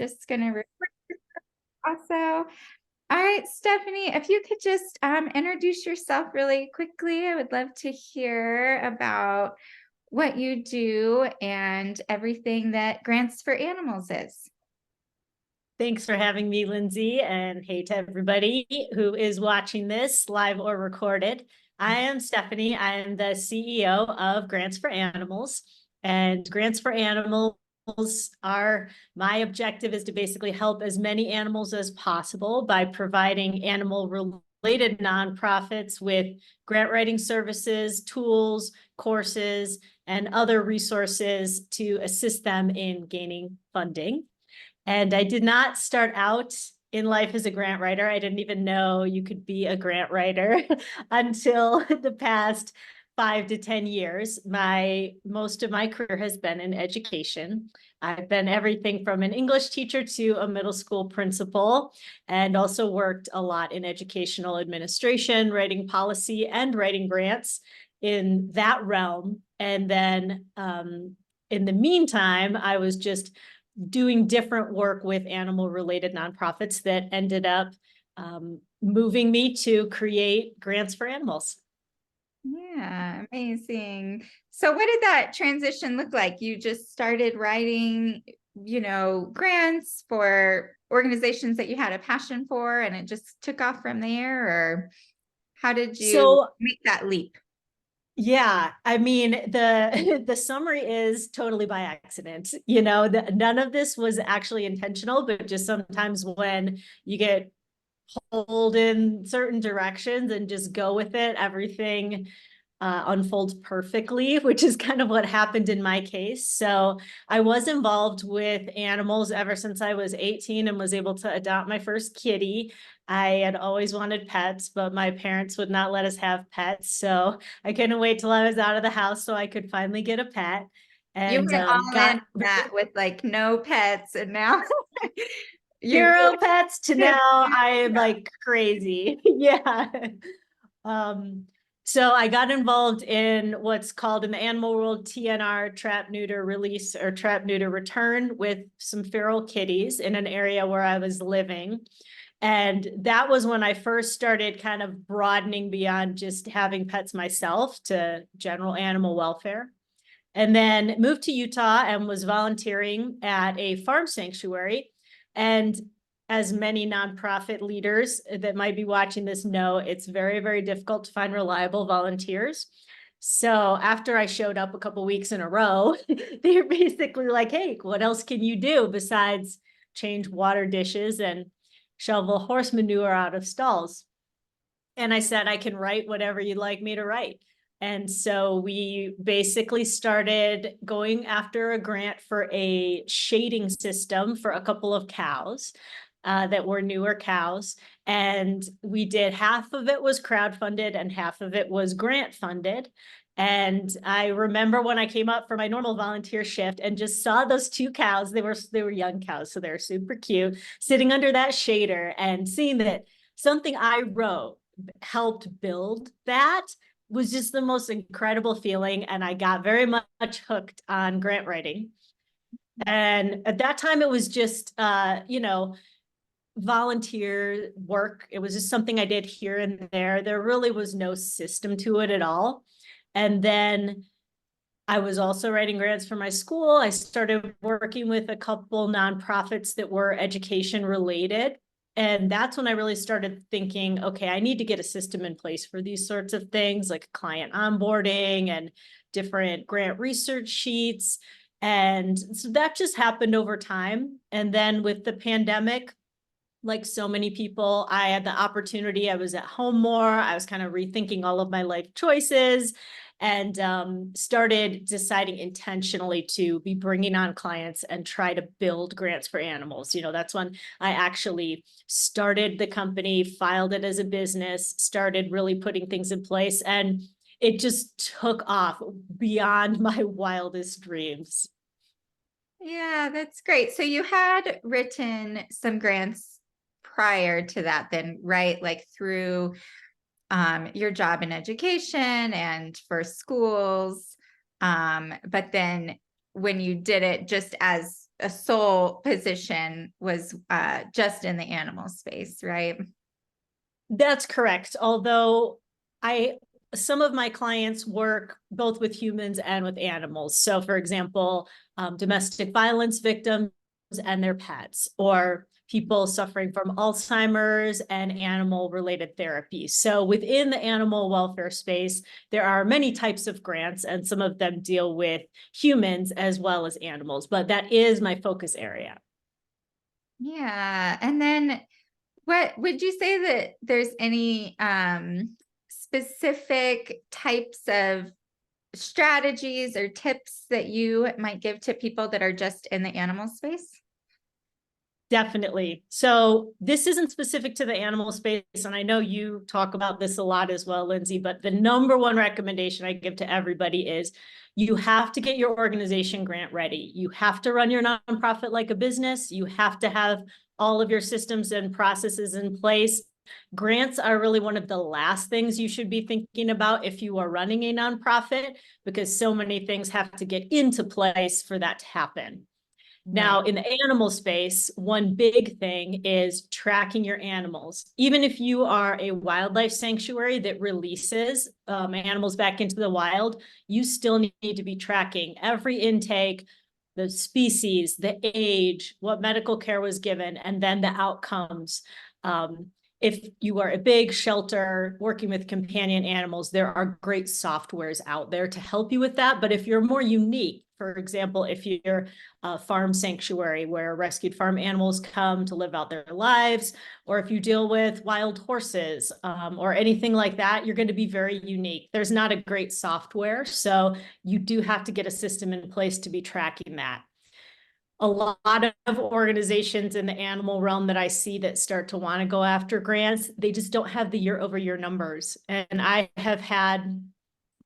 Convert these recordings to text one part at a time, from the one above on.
Just going to record also. All right, Stephanie, if you could just introduce yourself really quickly, I would love to hear about what you do and everything that Grants for Animals is. Thanks for having me, Lindsey, and hey to everybody who is watching this live or recorded. I am Stephanie. I am the CEO of Grants for Animals, and Grants for Animals my objective is to basically help as many animals as possible by providing animal-related nonprofits with grant writing services, tools, courses, and other resources to assist them in gaining funding. And I did not start out in life as a grant writer. I didn't even know you could be a grant writer until the past 5 to 10 years. Most of my career has been in education. I've been everything from an English teacher to a middle school principal, and also worked a lot in educational administration, writing policy and writing grants in that realm. And then in the meantime, I was just doing different work with animal-related nonprofits that ended up moving me to create Grants for Animals. Yeah, amazing. So what did that transition look like? You just started writing, grants for organizations that you had a passion for, and it just took off from there, or how did you make that leap? Yeah, I mean, the summary is totally by accident. None of this was actually intentional, but just sometimes when you get pulled in certain directions and just go with it, everything unfolds perfectly, which is kind of what happened in my case. So I was involved with animals ever since I was 18 and was able to adopt my first kitty. I had always wanted pets, but my parents would not let us have pets. So I couldn't wait till I was out of the house so I could finally get a pet. You And went all in that with like no pets, and now you zero really pets to now I am like crazy. Yeah. So I got involved in what's called in the animal world TNR, trap, neuter, release, or trap, neuter, return, with some feral kitties in an area where I was living. And that was when I first started kind of broadening beyond just having pets myself to general animal welfare. And then moved to Utah and was volunteering at a farm sanctuary. And as many nonprofit leaders that might be watching this know, it's very, very difficult to find reliable volunteers. So after I showed up a couple weeks in a row, they were basically like, hey, what else can you do besides change water dishes and shovel horse manure out of stalls? And I said, I can write whatever you'd like me to write. And so we basically started going after a grant for a shading system for a couple of cows that were newer cows. And we did, half of it was crowdfunded and half of it was grant funded. And I remember when I came up for my normal volunteer shift and just saw those two cows, they were young cows, so they're super cute, sitting under that shader, and seeing that something I wrote helped build that was just the most incredible feeling. And I got very much hooked on grant writing. And at that time, it was just, volunteer work. It was just something I did here and there. There really was no system to it at all. And then I was also writing grants for my school. I started working with a couple nonprofits that were education related. And that's when I really started thinking, okay, I need to get a system in place for these sorts of things, like client onboarding and different grant research sheets. And so that just happened over time. And then with the pandemic, like so many people, I had the opportunity. I was at home more. I was kind of rethinking all of my life choices, and started deciding intentionally to be bringing on clients and try to build Grants for Animals. That's when I actually started the company, filed it as a business, started really putting things in place, and it just took off beyond my wildest dreams. Yeah, that's great. So you had written some grants prior to that then, right? Like through your job in education and for schools. But then when you did it just as a sole position was just in the animal space, right? That's correct. Although some of my clients work both with humans and with animals. So for example, domestic violence victims and their pets, or people suffering from Alzheimer's and animal related therapy. So within the animal welfare space, there are many types of grants, and some of them deal with humans as well as animals, but that is my focus area. Yeah. And then what would you say that there's any specific types of strategies or tips that you might give to people that are just in the animal space? Definitely. So this isn't specific to the animal space, and I know you talk about this a lot as well, Lindsay, but the number one recommendation I give to everybody is you have to get your organization grant ready. You have to run your nonprofit like a business. You have to have all of your systems and processes in place. Grants are really one of the last things you should be thinking about if you are running a nonprofit, because so many things have to get into place for that to happen. Now, in the animal space, one big thing is tracking your animals. Even if you are a wildlife sanctuary that releases animals back into the wild, you still need to be tracking every intake, the species, the age, what medical care was given, and then the outcomes. If you are a big shelter working with companion animals, there are great softwares out there to help you with that. But if you're more unique, for example, if you're a farm sanctuary where rescued farm animals come to live out their lives, or if you deal with wild horses or anything like that, you're going to be very unique. There's not a great software, so you do have to get a system in place to be tracking that. A lot of organizations in the animal realm that I see that start to want to go after grants, they just don't have the year-over-year numbers. And I have had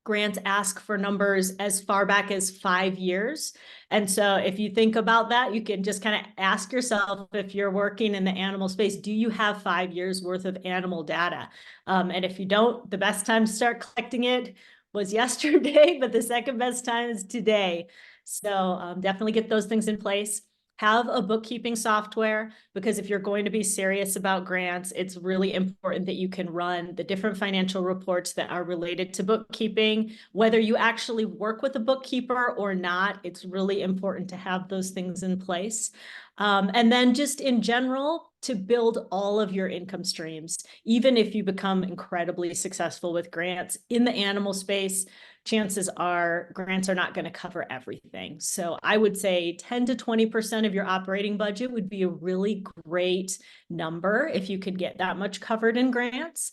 grants ask for numbers as far back as 5 years. And so if you think about that, you can just kind of ask yourself, if you're working in the animal space, do you have 5 years worth of animal data? And if you don't, the best time to start collecting it was yesterday, but the second best time is today. So definitely get those things in place. Have a bookkeeping software, because if you're going to be serious about grants, it's really important that you can run the different financial reports that are related to bookkeeping. Whether you actually work with a bookkeeper or not, it's really important to have those things in place. And then just in general, to build all of your income streams. Even if you become incredibly successful with grants in the animal space, chances are grants are not going to cover everything. So I would say 10 to 20% of your operating budget would be a really great number if you could get that much covered in grants.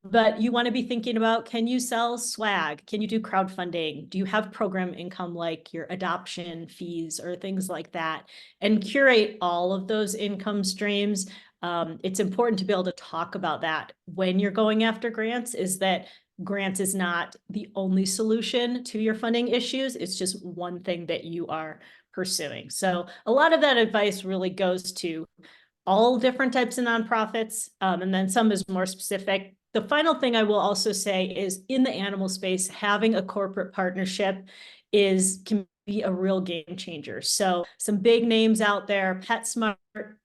But you want to be thinking about, can you sell swag? Can you do crowdfunding? Do you have program income like your adoption fees or things like that? And curate all of those income streams. It's important to be able to talk about that when you're going after grants, is that grants is not the only solution to your funding issues. It's just one thing that you are pursuing. So a lot of that advice really goes to all different types of nonprofits, and then some is more specific. The final thing I will also say is, in the animal space, having a corporate partnership can be a real game changer. So some big names out there: PetSmart,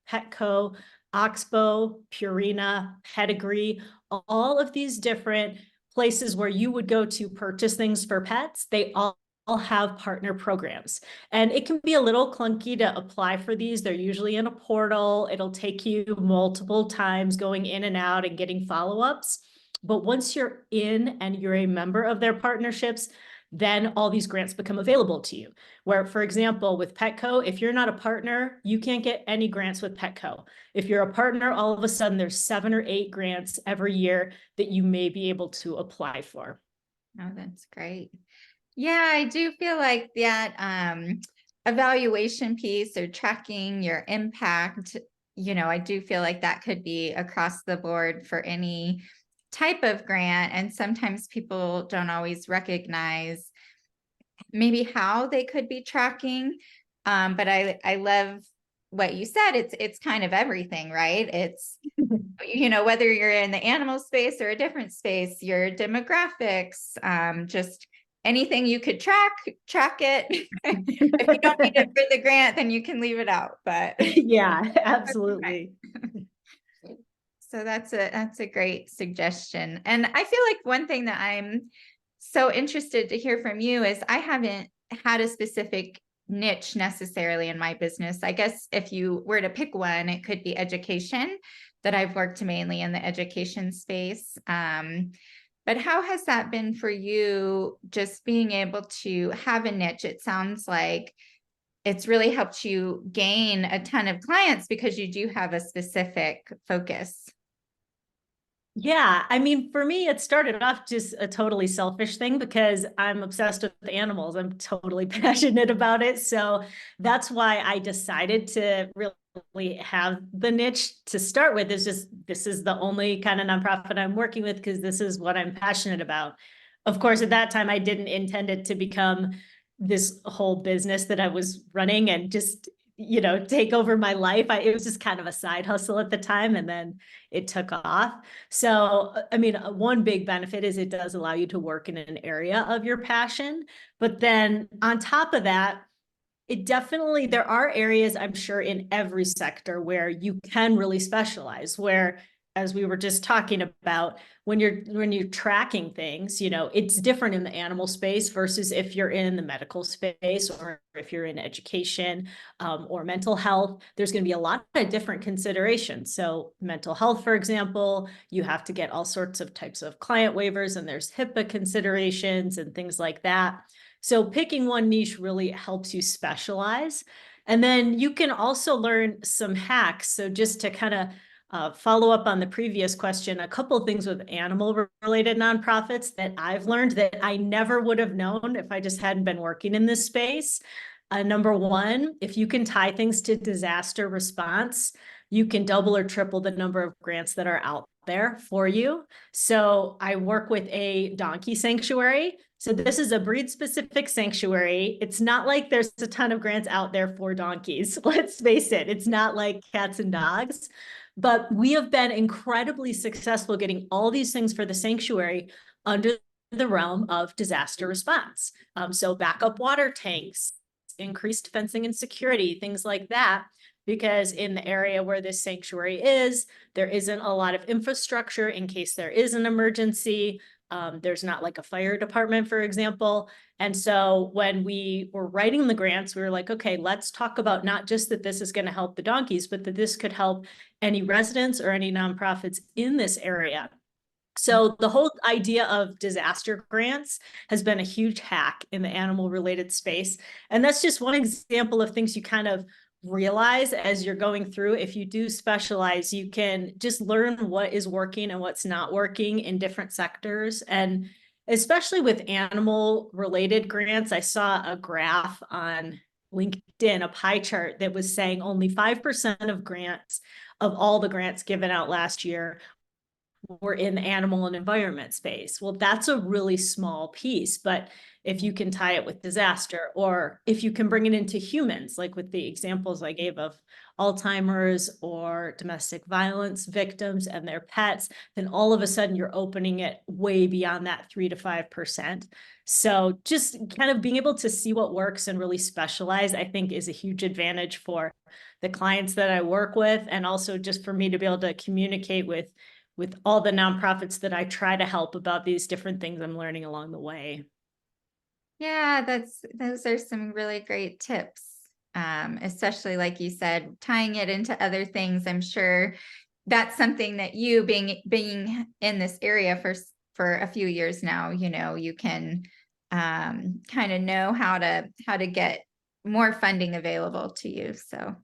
Petco, Oxbow, Purina, Pedigree, all of these different places where you would go to purchase things for pets, they all have partner programs. And it can be a little clunky to apply for these. They're usually in a portal. It'll take you multiple times going in and out and getting follow-ups. But once you're in and you're a member of their partnerships, then all these grants become available to you. Where, for example, with Petco, if you're not a partner, you can't get any grants with Petco. If you're a partner, all of a sudden there's 7 or 8 grants every year that you may be able to apply for. Oh, that's great. Yeah, I do feel like that evaluation piece or tracking your impact, I do feel like that could be across the board for any type of grant. And sometimes people don't always recognize maybe how they could be tracking. But I love what you said. It's kind of everything, right? It's whether you're in the animal space or a different space, your demographics, just anything you could track it. If you don't need it for the grant, then you can leave it out, but Yeah, absolutely. so that's a great suggestion. And I feel like one thing that I'm so interested to hear from you is I haven't had a specific niche necessarily in my business. I guess if you were to pick one, it could be education, that I've worked mainly in the education space. But how has that been for you, just being able to have a niche? It sounds like it's really helped you gain a ton of clients because you do have a specific focus. Yeah, I mean, for me, it started off just a totally selfish thing because I'm obsessed with animals. I'm totally passionate about it. So that's why I decided to really have the niche to start with. Is just this is the only kind of nonprofit I'm working with because this is what I'm passionate about. Of course, at that time, I didn't intend it to become this whole business that I was running and just take over my life. It was just kind of a side hustle at the time, and then it took off. So, I mean, one big benefit is it does allow you to work in an area of your passion. But then on top of that, there are areas, I'm sure, in every sector where you can really specialize, where, as we were just talking about, when you're tracking things, it's different in the animal space versus if you're in the medical space or if you're in education, or mental health. There's going to be a lot of different considerations. So mental health, for example, you have to get all sorts of types of client waivers, and there's HIPAA considerations and things like that. So picking one niche really helps you specialize. And then you can also learn some hacks. So just to kind of follow up on the previous question, a couple of things with animal related nonprofits that I've learned that I never would have known if I just hadn't been working in this space. Number one, if you can tie things to disaster response, you can double or triple the number of grants that are out there for you. So I work with a donkey sanctuary. So this is a breed specific sanctuary. It's not like there's a ton of grants out there for donkeys. Let's face it. It's not like cats and dogs, but we have been incredibly successful getting all these things for the sanctuary under the realm of disaster response. So backup water tanks, increased fencing and security, things like that. Because in the area where this sanctuary is, there isn't a lot of infrastructure in case there is an emergency. There's not like a fire department, for example. And so when we were writing the grants, we were like, okay, let's talk about not just that this is going to help the donkeys, but that this could help any residents or any nonprofits in this area. So the whole idea of disaster grants has been a huge hack in the animal related space. And that's just one example of things you kind of realize as you're going through. If you do specialize, you can just learn what is working and what's not working in different sectors. And especially with animal related grants, I saw a graph on LinkedIn, a pie chart that was saying only 5% of grants, of all the grants given out last year, were in the animal and environment space. Well, that's a really small piece, but if you can tie it with disaster, or if you can bring it into humans, like with the examples I gave of Alzheimer's or domestic violence victims and their pets, then all of a sudden you're opening it way beyond that 3 to 5%. So just kind of being able to see what works and really specialize, I think, is a huge advantage for the clients that I work with, and also just for me to be able to communicate with all the nonprofits that I try to help about these different things I'm learning along the way. Yeah, those are some really great tips. Especially like you said, tying it into other things. I'm sure that's something that you being in this area for a few years now, you can kind of know how to get more funding available to you. So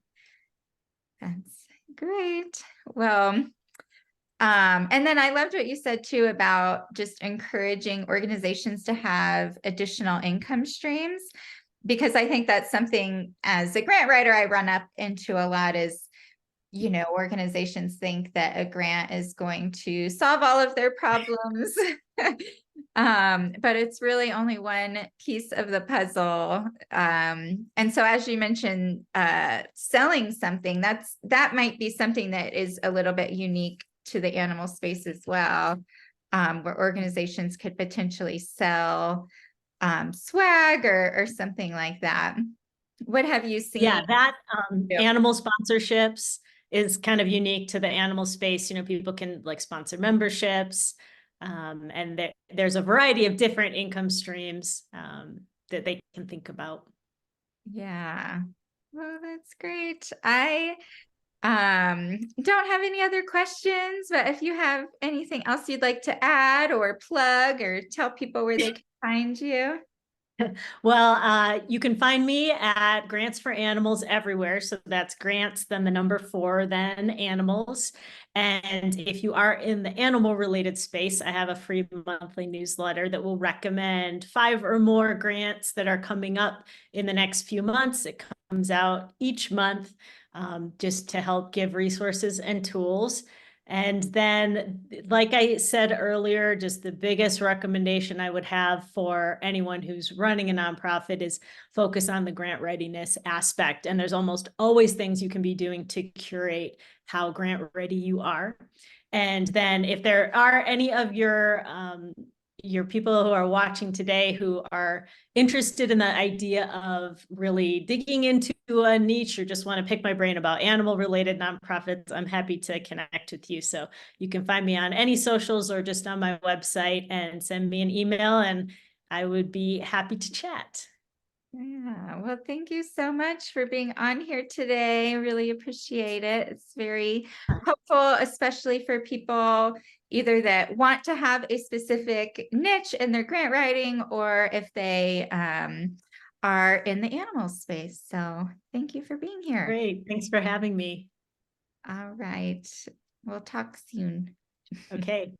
that's great. Well, and then I loved what you said too about just encouraging organizations to have additional income streams, because I think that's something as a grant writer I run up into a lot is, organizations think that a grant is going to solve all of their problems. But it's really only one piece of the puzzle. And so as you mentioned, selling something, that might be something that is a little bit unique to the animal space as well, where organizations could potentially sell swag or something like that. What have you seen? Yeah, that do? animal sponsorships is kind of unique to the animal space. You know, people can like sponsor memberships, and there's a variety of different income streams that they can think about. Yeah. Well, that's great. I don't have any other questions, but if you have anything else you'd like to add or plug or tell people where they can find you. Well, you can find me at Grants for Animals everywhere. So that's grants, then the number 4, then animals. And if you are in the animal related space, I have a free monthly newsletter that will recommend 5 or more grants that are coming up in the next few months. It comes out each month, just to help give resources and tools. And then, like I said earlier, just the biggest recommendation I would have for anyone who's running a nonprofit is focus on the grant readiness aspect. And there's almost always things you can be doing to curate how grant ready you are. And then if there are any of your people who are watching today who are interested in the idea of really digging into a niche or just want to pick my brain about animal related nonprofits, I'm happy to connect with you. So you can find me on any socials or just on my website and send me an email, and I would be happy to chat. Yeah, well, thank you so much for being on here today. Really appreciate it. It's very helpful, especially for people either that want to have a specific niche in their grant writing or if they are in the animal space. So thank you for being here. Great. Thanks for having me. All right. We'll talk soon. Okay.